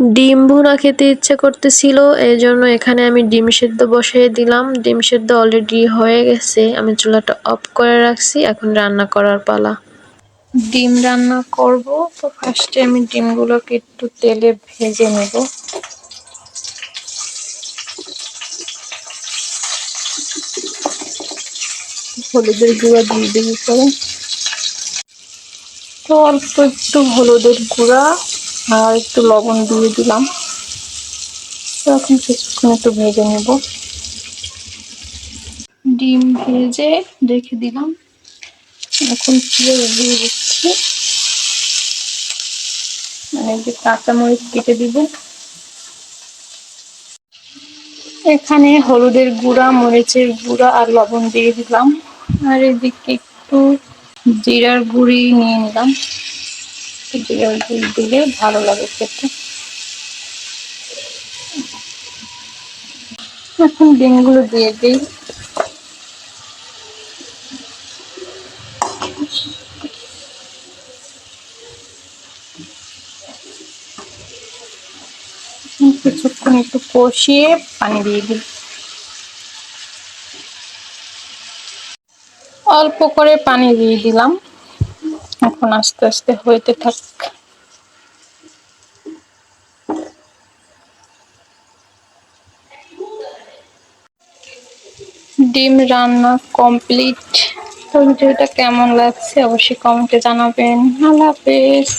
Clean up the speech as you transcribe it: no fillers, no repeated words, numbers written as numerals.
ডিম ভুনা খেতে ইচ্ছে করতেছিল, এই জন্য এখানে আমি ডিম সেদ্ধ বসিয়ে দিলাম। ডিম সেদ্ধ অলরেডি হয়ে গেছে, আমি চুলাটা অফ করে রাখছি। এখন রান্না করার পালা। ডিম রান্না করব, তো ফার্স্টে আমি ডিমগুলোকে একটু তেলে ভেজে নেব। হলুদের গুঁড়া দিয়ে দেব করে, তো অল্প একটু হলুদের গুঁড়া আর একটু লবণ দিয়ে দিলাম। তো এখন কিছুক্ষণ একটু ভেজে নেব। ডিম ভেজে রেখে দিলাম, এখন পেঁয়াজ দিয়ে দিচ্ছি, মানে যে কাঁচামরিচ কেটে দিব। এখানে হলুদের গুঁড়া, মরিচের গুঁড়া আর লবণ দিয়ে দিলাম, আর এদিকে একটু জিরার গুঁড়ি নিয়ে নিলাম। জিরার গুঁড়ি দিলে ভালো লাগে খেতে। এখন ডিমগুলো দিয়ে দিই। কিছুক্ষণ একটু কষিয়ে পানি দিয়ে দিই। অল্প করে পানি দিয়ে দিলাম, এখন আস্তে আস্তে হইতে থাক। ডিম রান্না কমপ্লিট। তো ভিডিওটা কেমন লাগছে অবশ্যই কমেন্টে জানাবেন। আল্লাহ হাফেজ।